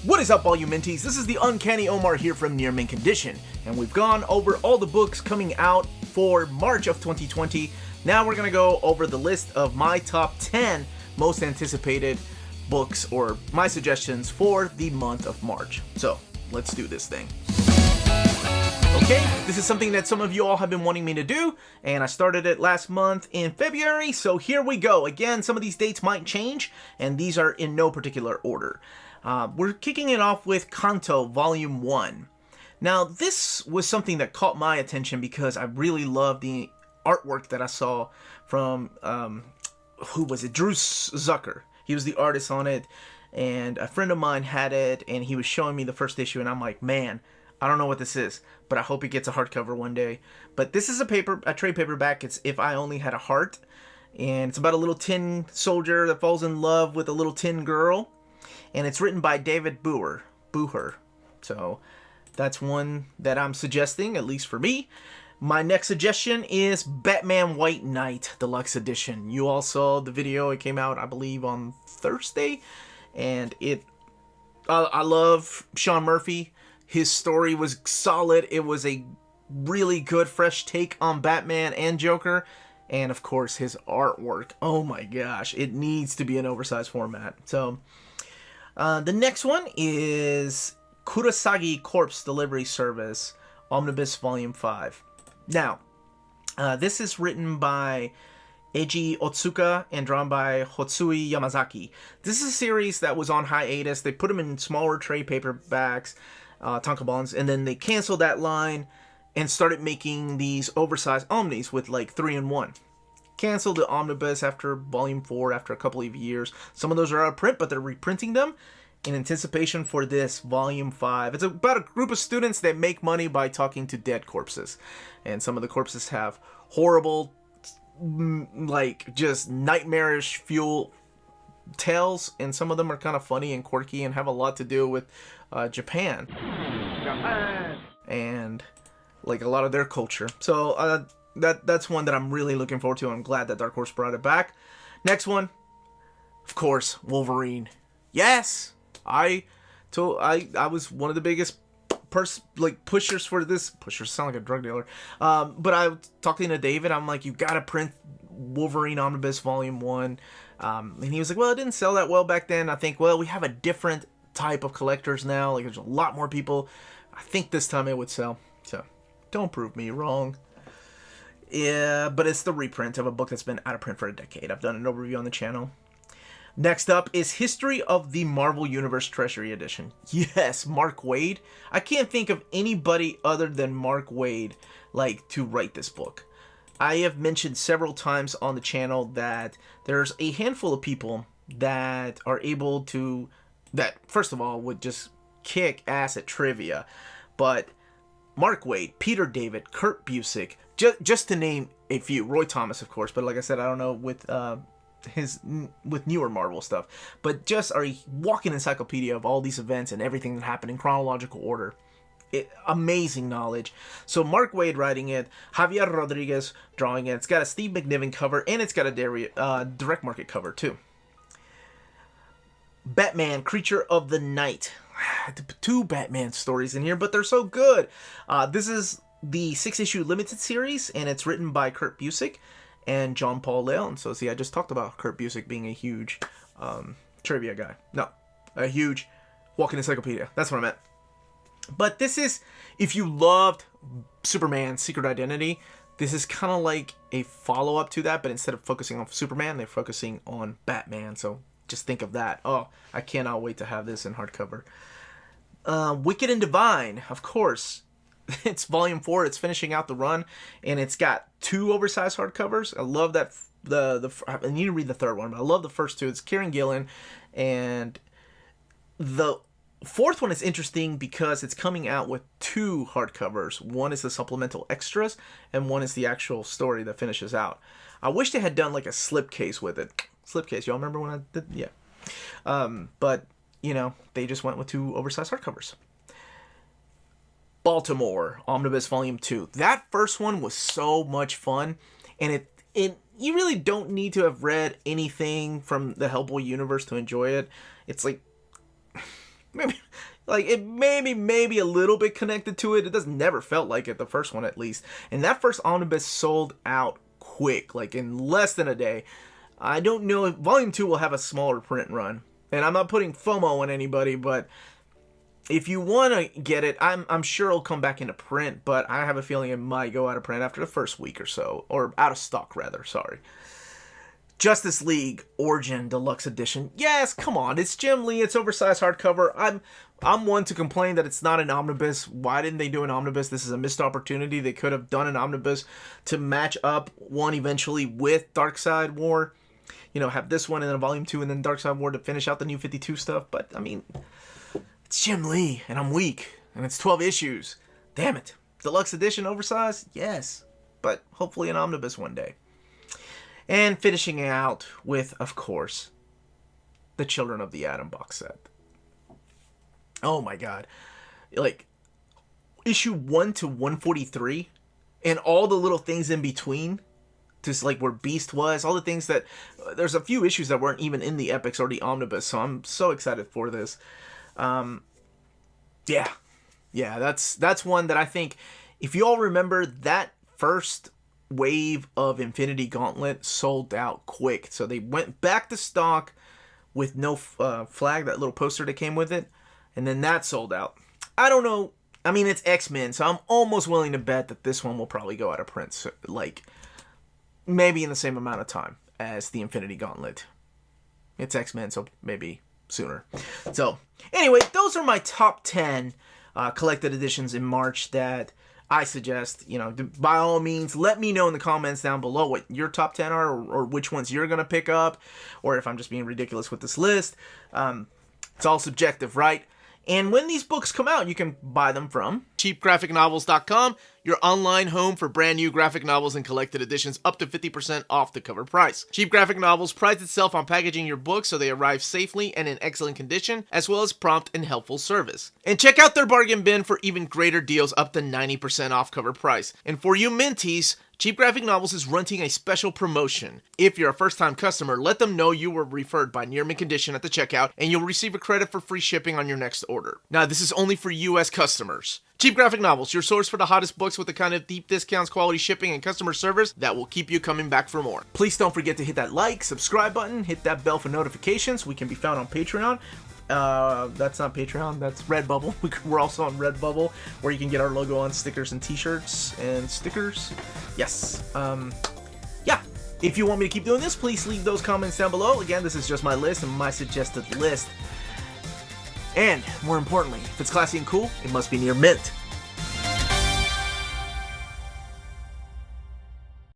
What is up, all you Minties? This is the Uncanny Omar here from Near Mint Condition, and we've gone over all the books coming out for March of 2020. Now we're going to go over the list of my top 10 most anticipated books, or my suggestions for the month of March. So, let's do this thing. Okay, this is something that some of you all have been wanting me to do, and I started it last month in February, so here we go. Again, some of these dates might change, and these are in no particular order. We're kicking it off with CANTO Volume 1. Now, this was something that caught my attention because I really loved the artwork that I saw from, who was it? Drew Zucker. He was the artist on it, and a friend of mine had it, and he was showing me the first issue, and I'm like, man, I don't know what this is, but I hope it gets a hardcover one day. But this is a trade paperback. It's If I Only Had a Heart, and it's about a little tin soldier that falls in love with a little tin girl. And it's written by David Booher. So that's one that I'm suggesting, at least for me. My next suggestion is Batman White Knight Deluxe Edition. You all saw the video. It came out, I believe, on Thursday. And I love Sean Murphy. His story was solid. It was a really good, fresh take on Batman and Joker. And, of course, his artwork. Oh, my gosh. It needs to be an oversized format. So the next one is Kurosagi Corpse Delivery Service, Omnibus Volume 5. Now, this is written by Eiji Otsuka and drawn by Hotsui Yamazaki. This is a series that was on hiatus. They put them in smaller trade paperbacks, tankobons, and then they canceled that line and started making these oversized omnis with like 3-in-1. Canceled the omnibus after volume 4 after a couple of years. Some of those are out of print, but they're reprinting them in anticipation for this volume 5. It's about a group of students that make money by talking to dead corpses, and some of the corpses have horrible, like, just nightmarish fuel tales, and some of them are kind of funny and quirky and have a lot to do with Japan and like a lot of their culture. So that's one that I'm really looking forward to. I'm glad that Dark Horse brought it back. Next one, of course, Wolverine. Yes, I was one of the biggest pushers for this. Pushers sound like a drug dealer. But I was talking to David. I'm like, you gotta print Wolverine Omnibus Volume 1. And he was like, well, it didn't sell that well back then. I think, well, we have a different type of collectors now. Like, there's a lot more people. I think this time it would sell. So, don't prove me wrong. Yeah, but it's the reprint of a book that's been out of print for a decade. I've done an overview on the channel. Next up is History of the Marvel Universe Treasury Edition. Yes, Mark Waid. I can't think of anybody other than Mark Waid to write this book. I have mentioned several times on the channel that there's a handful of people that are able to, that first of all would just kick ass at trivia, but Mark Waid, Peter David, Kurt Busiek, just to name a few. Roy Thomas, of course, but like I said, I don't know with newer Marvel stuff, but just a walking encyclopedia of all these events and everything that happened in chronological order. Amazing knowledge. So Mark Waid writing it, Javier Rodriguez drawing it. It's got a Steve McNiven cover, and it's got a direct market cover too. Batman, Creature of the Night. 2 Batman stories in here, but they're so good. This is the 6-issue limited series, and it's written by Kurt Busiek and John Paul Leon. So see, I just talked about Kurt Busiek being a huge trivia guy. No, a huge walking encyclopedia. That's what I meant. But this is, if you loved Superman Secret Identity, this is kind of like a follow-up to that, but instead of focusing on Superman, they're focusing on Batman. So just think of that. Oh, I cannot wait to have this in hardcover. Wicked and Divine, of course. It's volume 4. It's finishing out the run, and it's got 2 oversized hardcovers. I love that. I need to read the third one, but I love the first 2. It's Kieran Gillen, and the 4th one is interesting because it's coming out with 2 hardcovers. One is the supplemental extras, and one is the actual story that finishes out. I wish they had done like a slipcase with it. Slipcase, y'all remember when I did? Yeah. But you know, they just went with 2 oversized hardcovers. Baltimore Omnibus Volume 2. That first one was so much fun, and it you really don't need to have read anything from the Hellboy universe to enjoy it. It's like Like, it maybe a little bit connected to it. It does never felt like it, the first one at least. And that first omnibus sold out quick, like in less than a day. I don't know if Volume 2 will have a smaller print run. And I'm not putting FOMO on anybody, but if you want to get it, I'm sure it'll come back into print, but I have a feeling it might go out of print after the first week or so. Or out of stock, rather, sorry. Justice League Origin Deluxe Edition. Yes, come on, it's Jim Lee, it's oversized hardcover. I'm one to complain that it's not an omnibus. Why didn't they do an omnibus? This is a missed opportunity. They could have done an omnibus to match up one eventually with Darkseid War. You know, have this one and then Volume 2 and then Darkseid War to finish out the New 52 stuff. But, I mean, it's Jim Lee, and I'm weak, and it's 12 issues. Damn it. Deluxe Edition oversized? Yes. But hopefully an omnibus one day. And finishing out with, of course, the Children of the Atom box set. Oh my god. Like, issue 1 to 143, and all the little things in between, just like where Beast was, all the things that, there's a few issues that weren't even in the Epics or the Omnibus, so I'm so excited for this. Yeah, that's one that I think, if you all remember, that first wave of Infinity Gauntlet sold out quick, so they went back to stock with no flag, that little poster that came with it, and then that sold out. I don't know, I mean, it's X-Men, so I'm almost willing to bet that this one will probably go out of print, so, like, maybe in the same amount of time as the Infinity Gauntlet. It's X-Men, so maybe sooner. So, anyway, those are my top 10 collected editions in March that I suggest, you know, by all means, let me know in the comments down below what your top 10 are, or which ones you're going to pick up, or if I'm just being ridiculous with this list. It's all subjective, right? And when these books come out, you can buy them from cheapgraphicnovels.com, your online home for brand new graphic novels and collected editions up to 50% off the cover price. Cheap Graphic Novels prides itself on packaging your books so they arrive safely and in excellent condition, as well as prompt and helpful service. And check out their bargain bin for even greater deals up to 90% off cover price. And for you Minties, Cheap Graphic Novels is running a special promotion. If you're a first-time customer, let them know you were referred by Near Mint Condition at the checkout, and you'll receive a credit for free shipping on your next order. Now, this is only for U.S. customers. Cheap Graphic Novels, your source for the hottest books with the kind of deep discounts, quality shipping, and customer service that will keep you coming back for more. Please don't forget to hit that like, subscribe button, hit that bell for notifications. We can be found on Patreon. That's not Patreon, that's Redbubble. We're also on Redbubble, where you can get our logo on stickers and t-shirts and stickers. Yes. Yeah. If you want me to keep doing this, please leave those comments down below. Again, this is just my list and my suggested list. And, more importantly, if it's classy and cool, it must be near mint.